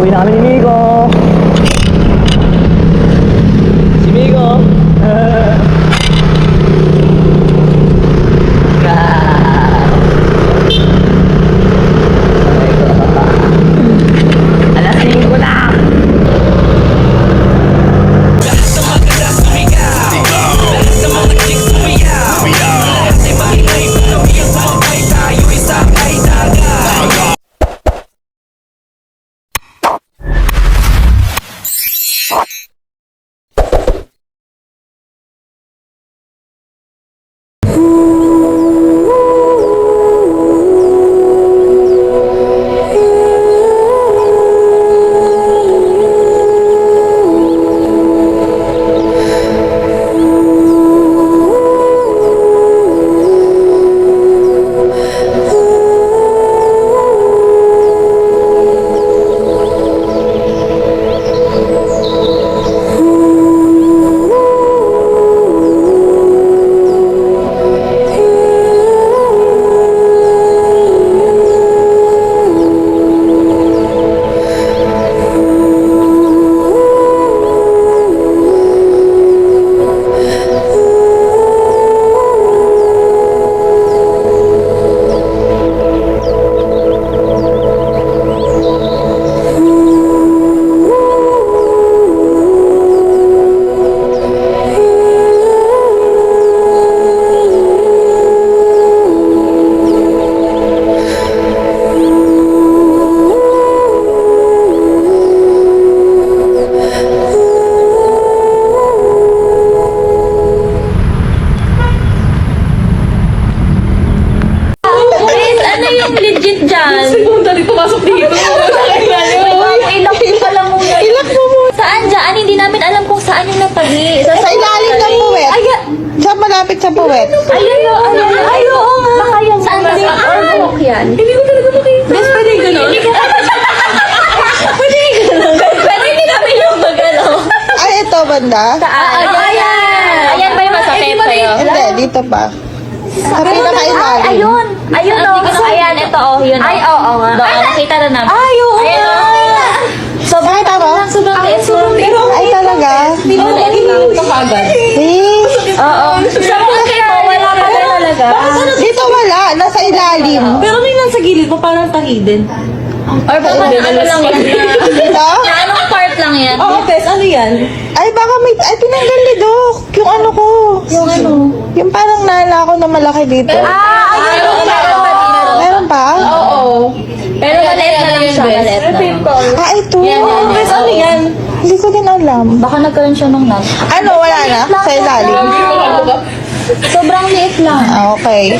Uwi na kami ni Miko. Si Miko. Alas 5 na. Sa ilalim ng puwet. Diyan malapit sa puwet. Ay, oo nga. Baka yan. Saan ba? Or yan. Hindi ko talaga makita. Bes, pwede gano'n? Pwede gano'n? Pwede hindi namin yung magano. Ay, ito banda? Ayan. Ayan ba yung masakit sa'yo? Hindi, dito pa. Sa pinakailalim. Ayun. Ayun o. Ayan, ito o. Yun o. Ay, oo nga. Doon, nakita na namin. Ay, oo nga. Ayan o. Sobrang tama? Ay, talaga? Hindi mo na-ilang ito kagad. Oo. Sa puti mo, wala ka na talaga. Dito wala, nasa ilalim. Pero may nasa gilid mo, parang tahidin. Or baka ano lang yan. Dito? Na anong part lang yan? Oo, Tess, ano yan? Ay, baka may, ay, tinanggal ni Doc. Yung ano ko. Yung ano? Yung parang nala ko na malaki dito. Ayun. Meron pa? Oo. Pero maliit na lang siya. Maliit na. Ah, ito. Tess, ano yan? Hindi ko din alam. Baka nagkaroon siya ng nag. Ano, wala na? Sa ilalim? Sobrang liit lang. Ah, okay.